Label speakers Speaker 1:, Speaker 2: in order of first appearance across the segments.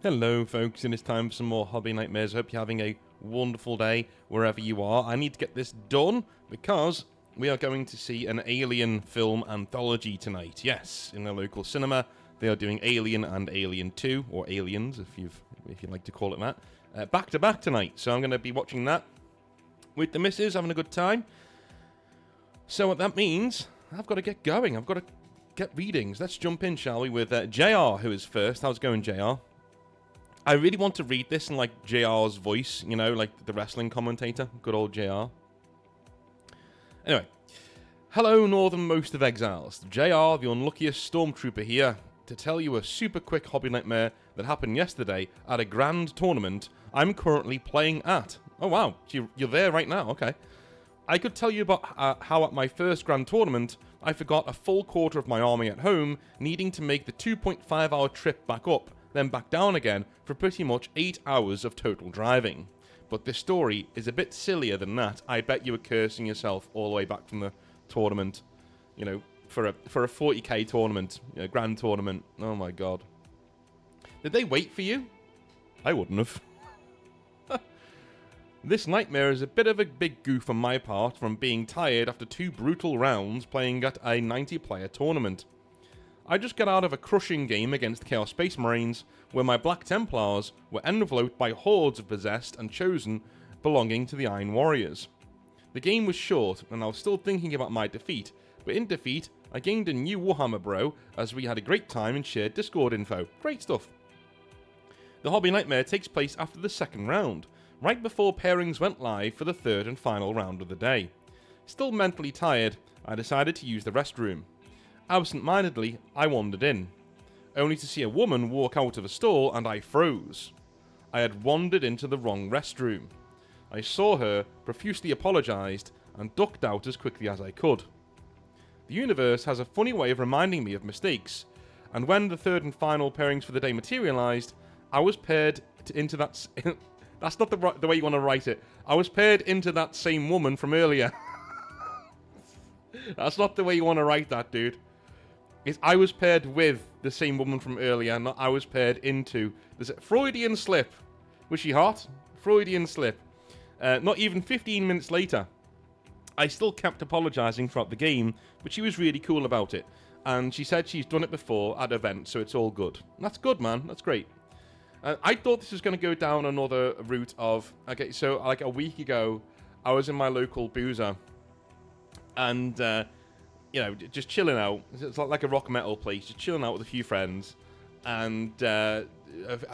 Speaker 1: Hello folks, and it's time for some more Hobby Nightmares. I hope you're having a wonderful day wherever you are. I need to get this done because we are going to see an Alien film anthology tonight. Yes, in the local cinema they are doing Alien and Alien 2, or Aliens if you'd like to call it that, back to back tonight. So I'm going to be watching that with the missus, having a good time. So what that means, I've got to get going. I've got to get readings. Let's jump in, shall we, with JR, who is first. How's it going, JR? I really want to read this in, like, JR's voice, you know, like the wrestling commentator. Good old JR. Anyway. Hello, northernmost of exiles. JR, the unluckiest stormtrooper here, to tell you a super quick hobby nightmare that happened yesterday at a grand tournament I'm currently playing at. Oh, wow. You're there right now. Okay. I could tell you about how at my first grand tournament, I forgot a full quarter of my army at home, needing to make the 2.5-hour trip back up, then back down again for pretty much 8 hours of total driving. But this story is a bit sillier than that. I bet you were cursing yourself all the way back from the tournament, you know, for a 40k tournament, you know, grand tournament. Oh my god. Did they wait for you? I wouldn't have. This nightmare is a bit of a big goof on my part from being tired after 2 brutal rounds playing at a 90-player tournament. I just got out of a crushing game against Chaos Space Marines where my Black Templars were enveloped by hordes of possessed and chosen belonging to the Iron Warriors. The game was short and I was still thinking about my defeat, but in defeat I gained a new Warhammer bro as we had a great time and shared Discord info. Great stuff. The Hobby Nightmare takes place after the second round, right before pairings went live for the third and final round of the day. Still mentally tired, I decided to use the restroom. Absent-mindedly, I wandered in, only to see a woman walk out of a stall and I froze. I had wandered into the wrong restroom. I saw her, profusely apologised, and ducked out as quickly as I could. The universe has a funny way of reminding me of mistakes, and when the third and final pairings for the day materialised, I was paired into that... That's not the way you want to write it. I was paired into that same woman from earlier. That's not the way you want to write that, dude. I was paired with the same woman from earlier, not I was paired into. There's a Freudian slip. Was she hot? Freudian slip. Not even 15 minutes later, I still kept apologising throughout the game, but she was really cool about it. And she said she's done it before at events, so it's all good. That's good, man. That's great. I thought this was going to go down another route of... Okay, so like a week ago, I was in my local boozer, and... you know, just chilling out. It's like a rock metal place, just chilling out with a few friends, and a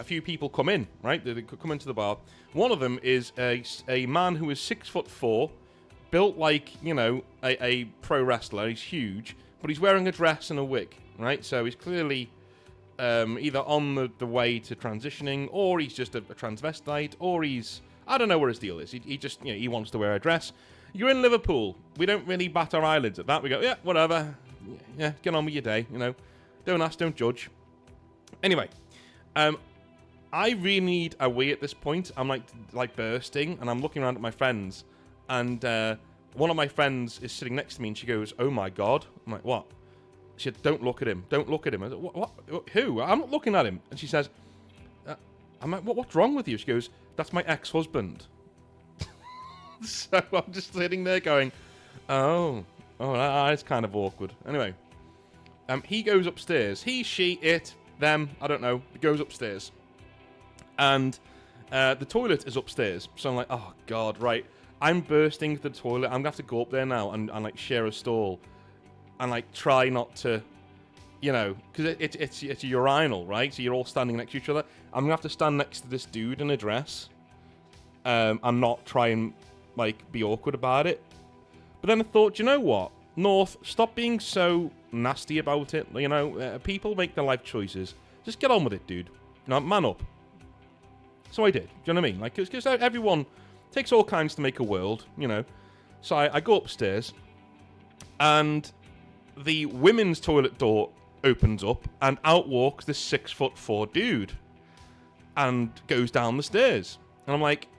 Speaker 1: few people come in, right? They come into the bar. One of them is a man who is 6'4", built like, you know, a pro wrestler. He's huge, but he's wearing a dress and a wig, right? So he's clearly either on the way to transitioning, or he's just a transvestite, or he's... I don't know what his deal is. He just, you know, he wants to wear a dress. You're in Liverpool. We don't really bat our eyelids at that. We go, yeah, whatever. Yeah, get on with your day, you know. Don't ask, don't judge. Anyway, I really need a wee at this point. I'm like bursting, and I'm looking around at my friends, and one of my friends is sitting next to me, and she goes, "Oh my god!" I'm like, "What?" She said, "Don't look at him. Don't look at him." I said, "What? Who? I'm not looking at him." And she says, "I'm like, what's wrong with you?" She goes, "That's my ex-husband." So I'm just sitting there going, oh, that's kind of awkward. Anyway, he goes upstairs. He, she, it, them, I don't know, goes upstairs. And the toilet is upstairs. So I'm like, oh, God, right. I'm bursting to the toilet. I'm going to have to go up there now and like, share a stall. And, like, try not to, you know, because it's a urinal, right? So you're all standing next to each other. I'm going to have to stand next to this dude in a dress. And not try and... like, be awkward about it. But then I thought, you know what? North, stop being so nasty about it. You know, people make their life choices. Just get on with it, dude. You know, man up. So I did. Do you know what I mean? Like, because everyone takes all kinds to make a world, you know. So I go upstairs, and the women's toilet door opens up, and out walks this 6'4" dude, and goes down the stairs. And I'm like,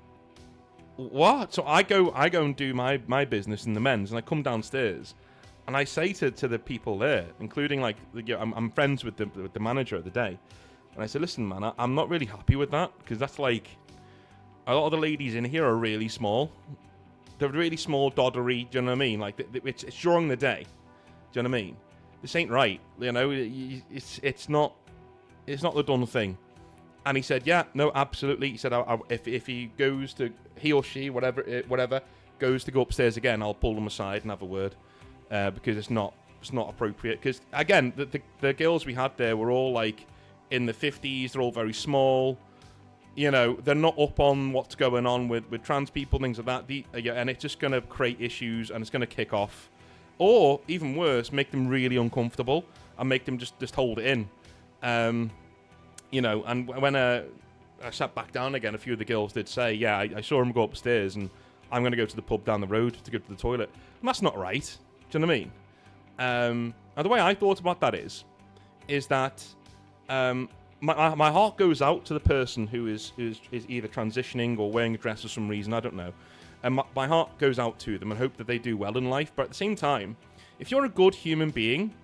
Speaker 1: what? So I go and do my business in the men's, and I come downstairs, and I say to the people there, including like I'm friends with the manager of the day, And I said, listen, man, I'm not really happy with that, because that's like, a lot of the ladies in here are really small. They're really small, doddery, do you know what I mean? Like, it's during the day, do you know what I mean? This ain't right, you know, it's not the done thing. And he said, yeah, no, absolutely. He said, if he or she, whatever, goes to go upstairs again, I'll pull them aside and have a word, because it's not appropriate. Because, again, the girls we had there were all, like, in the 50s. They're all very small. You know, they're not up on what's going on with trans people, things like that. And it's just going to create issues, and it's going to kick off. Or, even worse, make them really uncomfortable and make them just hold it in. You know, and when I sat back down again, a few of the girls did say, yeah, I saw him go upstairs, and I'm going to go to the pub down the road to go to the toilet. And that's not right. Do you know what I mean? And the way I thought about that is that my heart goes out to the person who is either transitioning or wearing a dress for some reason, I don't know. And my heart goes out to them and hope that they do well in life. But at the same time, if you're a good human being,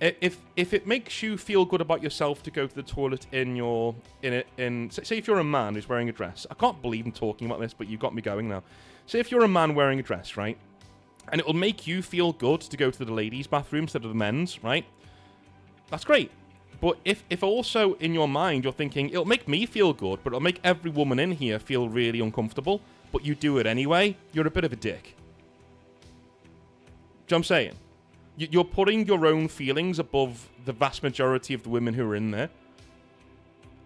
Speaker 1: if it makes you feel good about yourself to go to the toilet say if you're a man who's wearing a dress, I can't believe I'm talking about this, but you got me going now. Say if you're a man wearing a dress, right, and it'll make you feel good to go to the ladies' bathroom instead of the men's, right? That's great. But if also in your mind you're thinking, it'll make me feel good, but it'll make every woman in here feel really uncomfortable, but you do it anyway, you're a bit of a dick. Do you know what I'm saying? You're putting your own feelings above the vast majority of the women who are in there.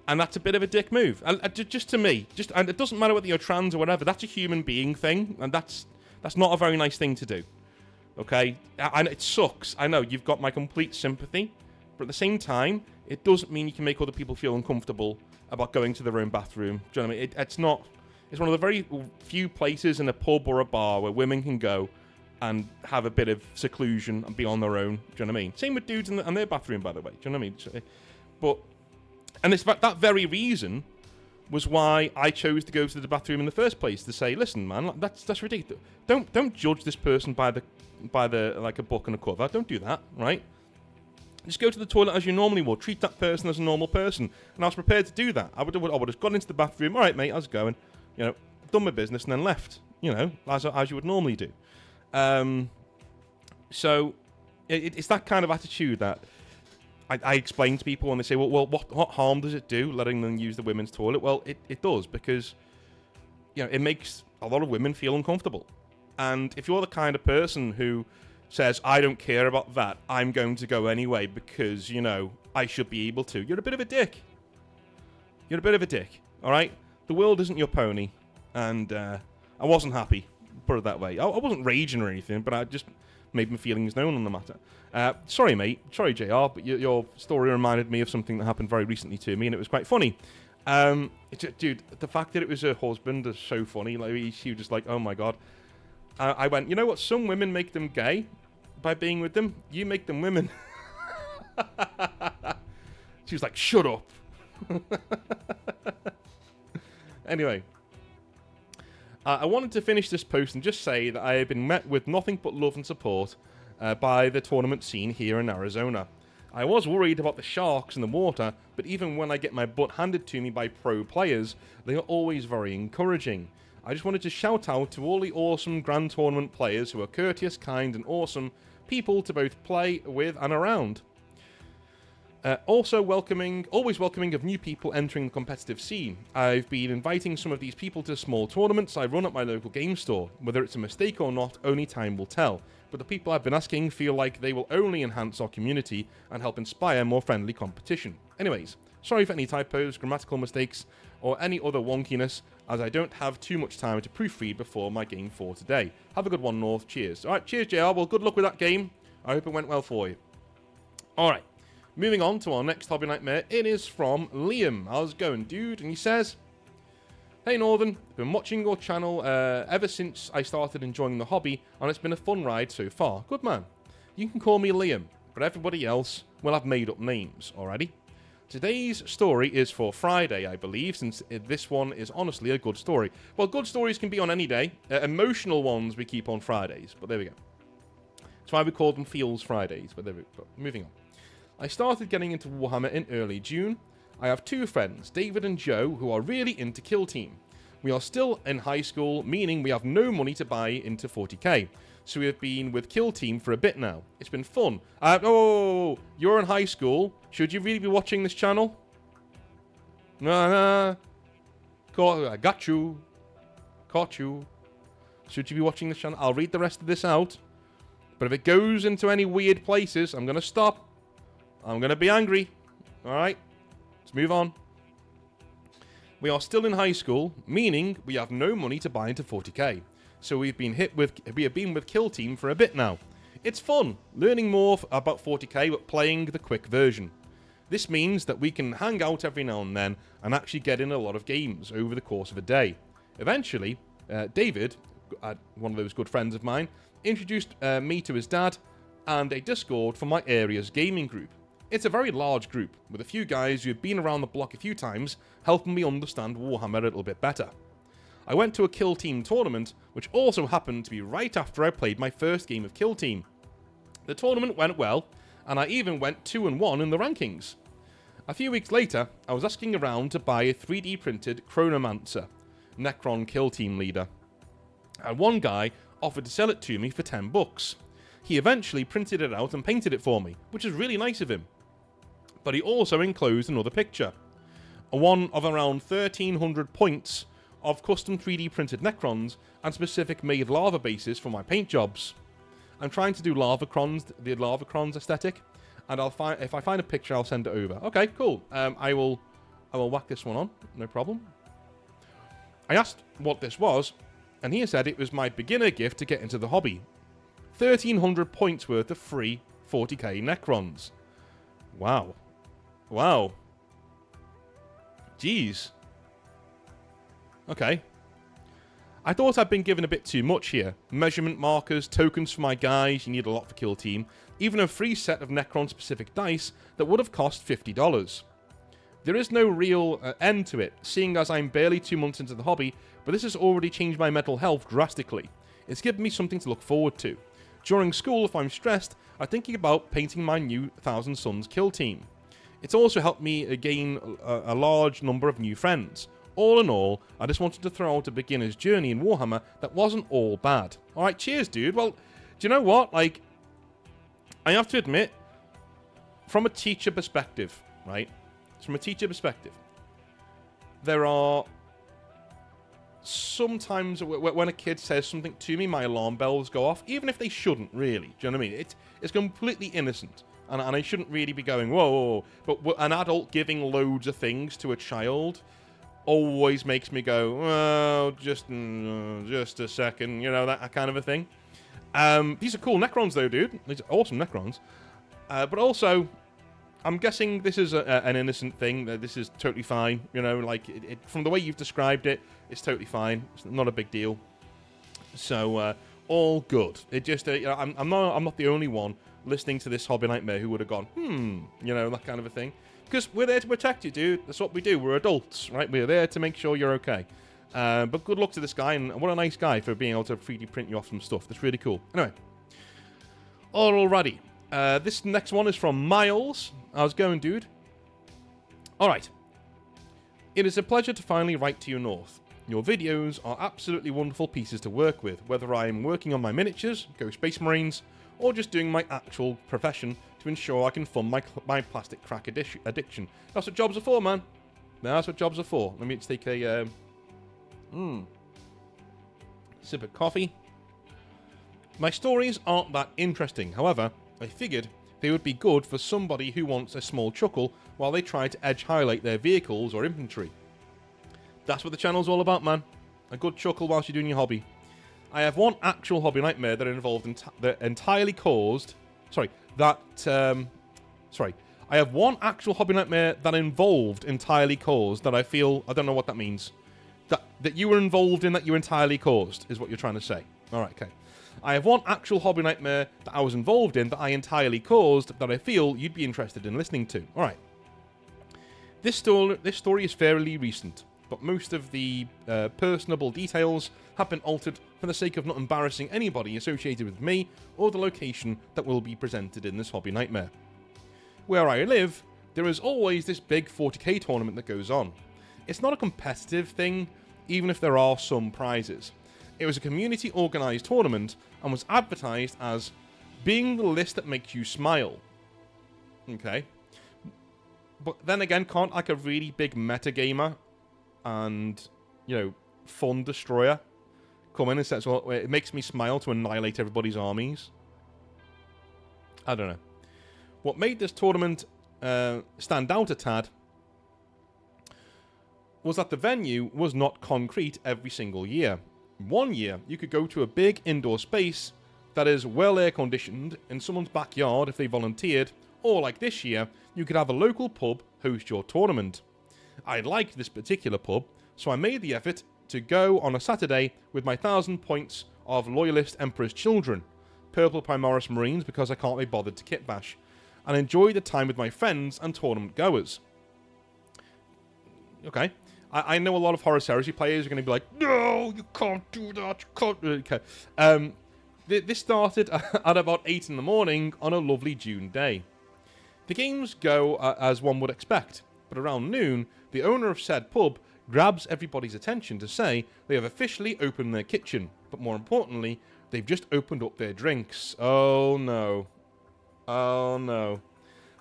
Speaker 1: And that's a bit of a dick move. Just to me. And it doesn't matter whether you're trans or whatever. That's a human being thing. And that's not a very nice thing to do. Okay? And it sucks. I know, you've got my complete sympathy. But at the same time, it doesn't mean you can make other people feel uncomfortable about going to their own bathroom. Do you know what I mean? It's one of the very few places in a pub or a bar where women can go and have a bit of seclusion and be on their own. Do you know what I mean? Same with dudes in their bathroom, by the way. Do you know what I mean? But, and it's that very reason was why I chose to go to the bathroom in the first place, to say, listen, man, that's ridiculous. Don't judge this person by the like a book and a cover. Don't do that, right? Just go to the toilet as you normally would. Treat that person as a normal person. And I was prepared to do that. I would have gone into the bathroom. All right, mate, how's it going? You know, done my business and then left. You know, as you would normally do. So it's that kind of attitude that I explain to people when they say, well, what harm does it do letting them use the women's toilet? Well, it does, because, you know, it makes a lot of women feel uncomfortable. And if you're the kind of person who says, I don't care about that, I'm going to go anyway because, you know, I should be able to, you're a bit of a dick. You're a bit of a dick, all right? The world isn't your pony, and I wasn't happy, put it that way. I wasn't raging or anything, but I just made my feelings known on the matter. Sorry, mate. Sorry, JR, but your story reminded me of something that happened very recently to me, and it was quite funny. Dude, the fact that it was her husband is so funny. Like, she was just like, oh my God. I went, you know what? Some women make them gay by being with them. You make them women. She was like, shut up. Anyway, I wanted to finish this post and just say that I have been met with nothing but love and support by the tournament scene here in Arizona. I was worried about the sharks in the water, but even when I get my butt handed to me by pro players, they are always very encouraging. I just wanted to shout out to all the awesome Grand Tournament players who are courteous, kind, and awesome people to both play with and around. Always welcoming of new people entering the competitive scene. I've been inviting some of these people to small tournaments I run at my local game store. Whether it's a mistake or not, only time will tell. But the people I've been asking feel like they will only enhance our community and help inspire more friendly competition. Anyways, sorry for any typos, grammatical mistakes, or any other wonkiness, as I don't have too much time to proofread before my game for today. Have a good one, North. Cheers. Alright, cheers, JR. Well, good luck with that game. I hope it went well for you. Alright, moving on to our next hobby nightmare. It is from Liam. How's it going, dude? And he says, hey, Northern. Been watching your channel ever since I started enjoying the hobby, and it's been a fun ride so far. Good man. You can call me Liam, but everybody else will have made up names, alrighty? Today's story is for Friday, I believe, since this one is honestly a good story. Well, good stories can be on any day. Emotional ones we keep on Fridays, but there we go. That's why we call them Feels Fridays, but there we go. Moving on. I started getting into Warhammer in early June, I have two friends, David and Joe, who are really into Kill Team. We are still in high school, meaning we have no money to buy into 40k. So we have been with Kill Team for a bit now. It's been fun. Oh, you're in high school. Should you really be watching this channel? I got you. Caught you. Should you be watching this channel? I'll read the rest of this out. But if it goes into any weird places, I'm going to stop. I'm going to be angry. Alright? Let's move on. We are still in high school, meaning we have no money to buy into 40k. So we have been with Kill Team for a bit now. It's fun, learning more about 40k but playing the quick version. This means that we can hang out every now and then and actually get in a lot of games over the course of a day. Eventually, David, one of those good friends of mine, introduced me to his dad and a Discord for my area's gaming group. It's a very large group, with a few guys who have been around the block a few times, helping me understand Warhammer a little bit better. I went to a Kill Team tournament, which also happened to be right after I played my first game of Kill Team. The tournament went well, and I even went 2-1 in the rankings. A few weeks later, I was asking around to buy a 3D printed Chronomancer, Necron Kill Team leader, and one guy offered to sell it to me for $10. He eventually printed it out and painted it for me, which is really nice of him. But he also enclosed another picture, one of around 1,300 points of custom 3D printed Necrons and specific made lava bases for my paint jobs. I'm trying to do the Lavacrons aesthetic, and if I find a picture, I'll send it over. Okay, cool. I will whack this one on, no problem. I asked what this was, and he said it was my beginner gift to get into the hobby. 1,300 points worth of free 40k Necrons. Wow. Wow. Jeez. Okay. I thought I'd been given a bit too much here. Measurement markers, tokens for my guys, you need a lot for Kill Team, even a free set of Necron-specific dice that would have cost $50. There is no real end to it, seeing as I'm barely 2 months into the hobby, but this has already changed my mental health drastically. It's given me something to look forward to. During school, if I'm stressed, I'm thinking about painting my new Thousand Suns Kill Team. It's also helped me gain a large number of new friends. All in all, I just wanted to throw out a beginner's journey in Warhammer that wasn't all bad. Alright, cheers, dude. Well, do you know what? Like, I have to admit, from a teacher perspective, right? From a teacher perspective, there are sometimes when a kid says something to me, my alarm bells go off, even if they shouldn't really. Do you know what I mean? It's completely innocent. And I shouldn't really be going, whoa. But an adult giving loads of things to a child always makes me go, oh, just a second, you know, that kind of a thing. These are cool Necrons, though, dude. These are awesome Necrons. But also, I'm guessing this is an innocent thing. This is totally fine. You know, like, from the way you've described it, it's totally fine. It's not a big deal. So, all good. It just, you know, I'm not the only one listening to this Hobby Nightmare who would have gone, you know, that kind of a thing. Because we're there to protect you, dude. That's what we do. We're adults, right? We're there to make sure you're okay. But good luck to this guy, and what a nice guy for being able to 3D print you off some stuff. That's really cool. Anyway. Alrighty. This next one is from Miles. How's it going, dude? Alright. It is a pleasure to finally write to you, North. Your videos are absolutely wonderful pieces to work with, whether I'm working on my miniatures, Go Space Marines, or just doing my actual profession to ensure I can fund my plastic crack addiction. That's what jobs are for, man. That's what jobs are for. Let me just take a sip of coffee. My stories aren't that interesting, however, I figured they would be good for somebody who wants a small chuckle while they try to edge highlight their vehicles or infantry. That's what the channel's all about, man. A good chuckle whilst you're doing your hobby. I have one actual Hobby Nightmare that involved entirely caused... I have one actual Hobby Nightmare that involved entirely caused that I feel... I don't know what that means. That you were involved in that you entirely caused, is what you're trying to say. Alright, okay. I have one actual Hobby Nightmare that I was involved in that I entirely caused that I feel you'd be interested in listening to. Alright. This story is fairly recent, but most of the personable details have been altered for the sake of not embarrassing anybody associated with me or the location that will be presented in this Hobby Nightmare. Where I live, there is always this big 40k tournament that goes on. It's not a competitive thing, even if there are some prizes. It was a community organised tournament and was advertised as being the list that makes you smile. Okay. But then again, can't like a really big metagamer and, fun destroyer come in and say, well, it makes me smile to annihilate everybody's armies? I don't know. What made this tournament stand out a tad was that the venue was not concrete every single year. One year, you could go to a big indoor space that is well air-conditioned in someone's backyard if they volunteered, or like this year, you could have a local pub host your tournament. I liked this particular pub, so I made the effort to go on a Saturday with my 1,000 points of Loyalist Emperor's Children, Purple Primaris Marines because I can't be bothered to kit bash, and enjoy the time with my friends and tournament goers. Okay. I know a lot of Horus Heresy players are going to be like, no, you can't do that, you can't. Okay. This started at about 8 in the morning on a lovely June day. The games go as one would expect, but around noon, the owner of said pub grabs everybody's attention to say they have officially opened their kitchen, but more importantly, they've just opened up their drinks. Oh no. Oh no.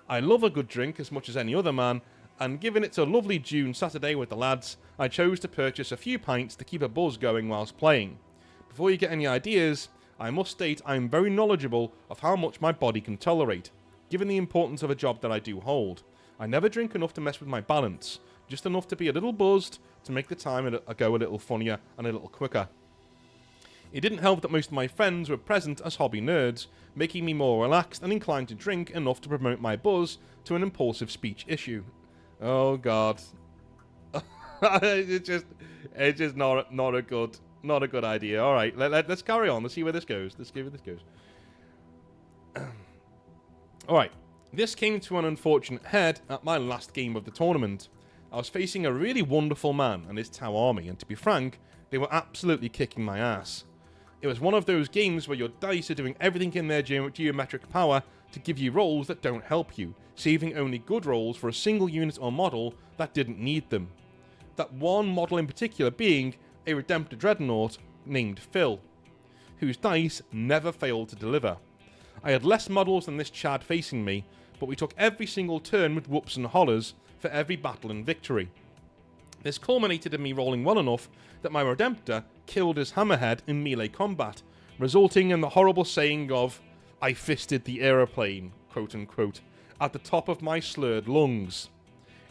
Speaker 1: I love a good drink as much as any other man, and given it's a lovely June Saturday with the lads, I chose to purchase a few pints to keep a buzz going whilst playing. Before you get any ideas, I must state I am very knowledgeable of how much my body can tolerate, given the importance of a job that I do hold. I never drink enough to mess with my balance, just enough to be a little buzzed to make the time go a little funnier and a little quicker. It didn't help that most of my friends were present as hobby nerds, making me more relaxed and inclined to drink enough to promote my buzz to an impulsive speech issue. Oh god. it's just not a good idea. Alright, let's carry on. Let's see where this goes. Alright, this came to an unfortunate head at my last game of the tournament. I was facing a really wonderful man and his Tau army, and to be frank, they were absolutely kicking my ass. It was one of those games where your dice are doing everything in their geometric power to give you rolls that don't help you, saving only good rolls for a single unit or model that didn't need them. That one model in particular being a Redemptor Dreadnought named Phil, whose dice never failed to deliver. I had less models than this Chad facing me, but we took every single turn with whoops and hollers for every battle and victory. This culminated in me rolling well enough that my Redemptor killed his hammerhead in melee combat, resulting in the horrible saying of, "I fisted the aeroplane," quote unquote, at the top of my slurred lungs.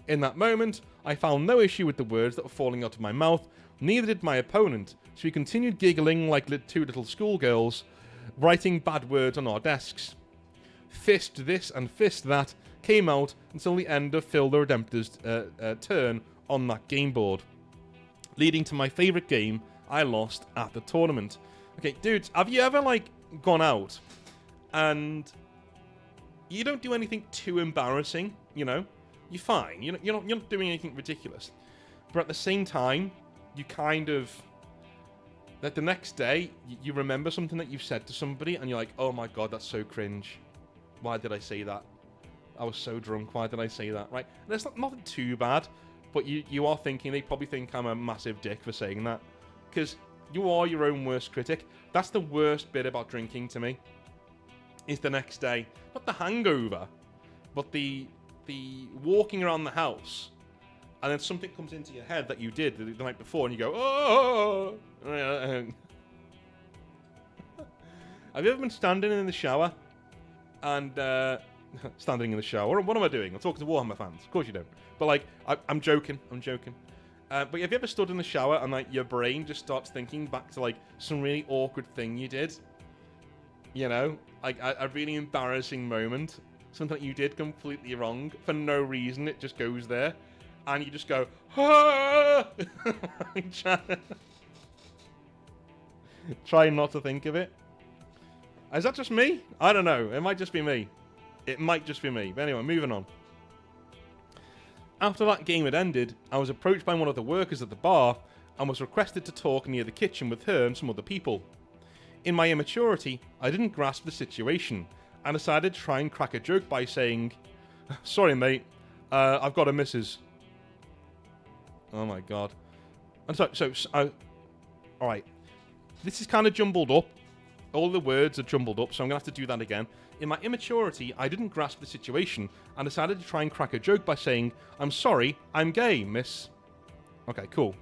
Speaker 1: In that moment, I found no issue with the words that were falling out of my mouth, neither did my opponent, so we continued giggling like two little schoolgirls, writing bad words on our desks. Fist this and fist that came out until the end of Phil the Redemptor's turn on that game board, leading to my favourite game I lost at the tournament. Okay, dudes, have you ever, gone out and you don't do anything too embarrassing, You're fine. You're not doing anything ridiculous. But at the same time, you kind of... the next day, you remember something that you've said to somebody and you're like, oh my god, that's so cringe. Why did I say that? I was so drunk. Why did I say that? Right? And it's nothing too bad, but you are thinking, they probably think I'm a massive dick for saying that. Because you are your own worst critic. That's the worst bit about drinking to me. Is the next day. Not the hangover, but the walking around the house, and then something comes into your head that you did the night before, and you go, oh! Have you ever been standing in the shower? And, standing in the shower? What am I doing? I'm talking to Warhammer fans. Of course you don't. But, I'm joking. But have you ever stood in the shower and, your brain just starts thinking back to, some really awkward thing you did? A really embarrassing moment. Something that you did completely wrong for no reason. It just goes there, and you just go, ah! Try not to think of it. Is that just me? I don't know. It might just be me. But anyway, moving on. After that game had ended, I was approached by one of the workers at the bar and was requested to talk near the kitchen with her and some other people. In my immaturity, I didn't grasp the situation, and decided to try and crack a joke by saying, "Sorry mate, I've got a missus. Oh my god. I'm sorry, alright. This is kind of jumbled up. All the words are jumbled up, so I'm going to have to do that again. In my immaturity, I didn't grasp the situation and decided to try and crack a joke by saying, "I'm sorry, I'm gay, miss." Okay, cool.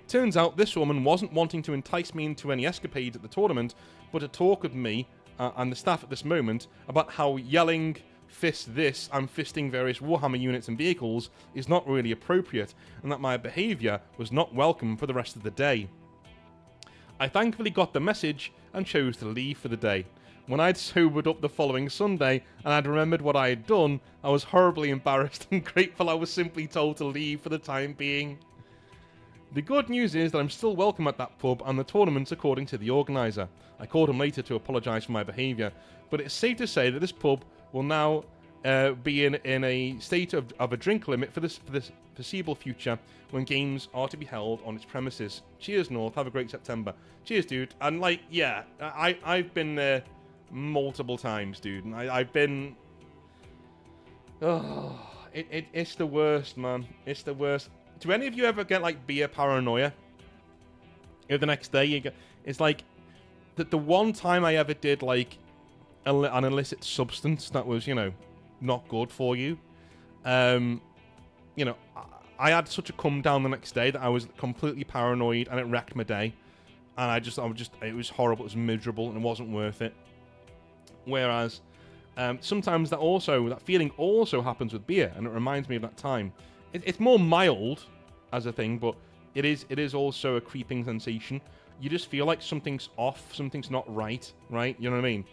Speaker 1: Turns out this woman wasn't wanting to entice me into any escapade at the tournament, but to talk with me and the staff at this moment about how yelling "fist this" and fisting various Warhammer units and vehicles is not really appropriate, and that my behaviour was not welcome for the rest of the day. I thankfully got the message and chose to leave for the day. When I'd sobered up the following Sunday and I'd remembered what I had done, I was horribly embarrassed and grateful I was simply told to leave for the time being. The good news is that I'm still welcome at that pub and the tournament according to the organiser. I called him later to apologise for my behaviour, but it's safe to say that this pub will now be in a state of a drink limit for this foreseeable future when games are to be held on its premises. Cheers, North. Have a great September. Cheers, dude. And, like, yeah, I've been there multiple times, dude. And I've been... Oh, it's the worst, man. It's the worst. Do any of you ever get, like, beer paranoia? You know, the next day, you get... It's like... The one time I ever did, like, an illicit substance that was, you know, not good for you. You know, I had such a come down the next day that I was completely paranoid and it wrecked my day. And it was horrible, it was miserable, and it wasn't worth it. Whereas, sometimes that feeling also happens with beer, and it reminds me of that time. It's more mild as a thing, but it is also a creeping sensation. You just feel like something's off, something's not right? You know what I mean?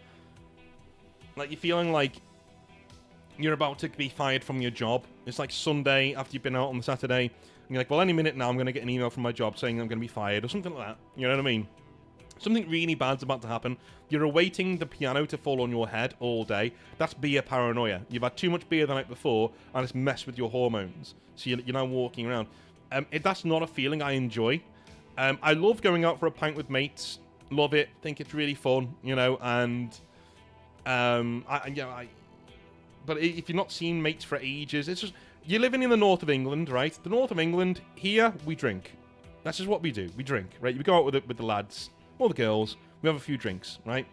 Speaker 1: Like, you're feeling like you're about to be fired from your job. It's like Sunday after you've been out on the Saturday, and you're like, well, any minute now I'm going to get an email from my job saying I'm going to be fired, or something like that. You know what I mean? Something really bad's about to happen. You're awaiting the piano to fall on your head all day. That's beer paranoia. You've had too much beer the night before, and it's messed with your hormones. So you're now walking around. That's not a feeling I enjoy. I love going out for a pint with mates. Love it. Think it's really fun, you know, and... But if you've not seen mates for ages, it's just... You're living in the north of England, right? The north of England, here, we drink. That's just what we do. We drink, right? We go out with the lads, or the girls. We have a few drinks, right?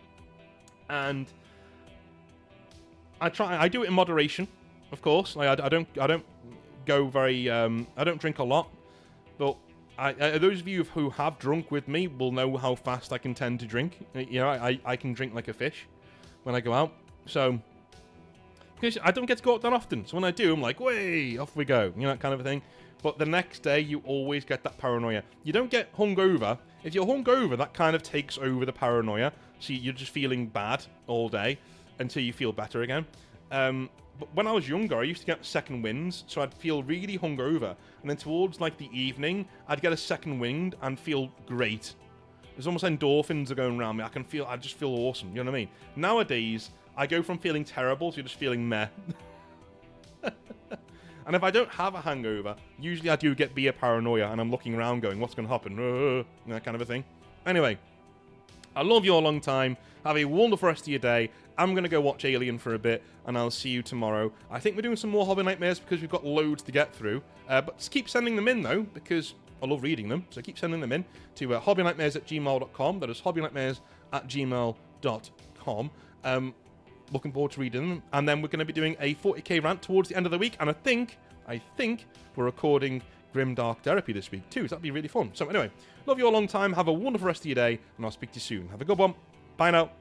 Speaker 1: And I do it in moderation, of course. Like, I don't go very... I don't drink a lot. But those of you who have drunk with me will know how fast I can tend to drink. You know, I can drink like a fish when I go out. So... Because I don't get to go out that often. So when I do, I'm like, way, off we go. You know, that kind of a thing. But the next day, you always get that paranoia. You don't get hungover. If you're hungover, that kind of takes over the paranoia. So you're just feeling bad all day until you feel better again. But when I was younger, I used to get second winds. So I'd feel really hungover. And then towards like the evening, I'd get a second wind and feel great. There's almost endorphins are going around me. I just feel awesome. You know what I mean? Nowadays... I go from feeling terrible to just feeling meh. And if I don't have a hangover, usually I do get beer paranoia, and I'm looking around going, what's going to happen? That kind of a thing. Anyway, I love you a long time. Have a wonderful rest of your day. I'm going to go watch Alien for a bit, and I'll see you tomorrow. I think we're doing some more Hobby Nightmares because we've got loads to get through. But just keep sending them in, though, because I love reading them. So keep sending them in to hobbynightmares@gmail.com. That is hobbynightmares@gmail.com. Looking forward to reading them. And then we're going to be doing a 40k rant towards the end of the week. And I think we're recording Grim Dark Therapy this week too. So that'd be really fun. So anyway, love you all a long time. Have a wonderful rest of your day. And I'll speak to you soon. Have a good one. Bye now.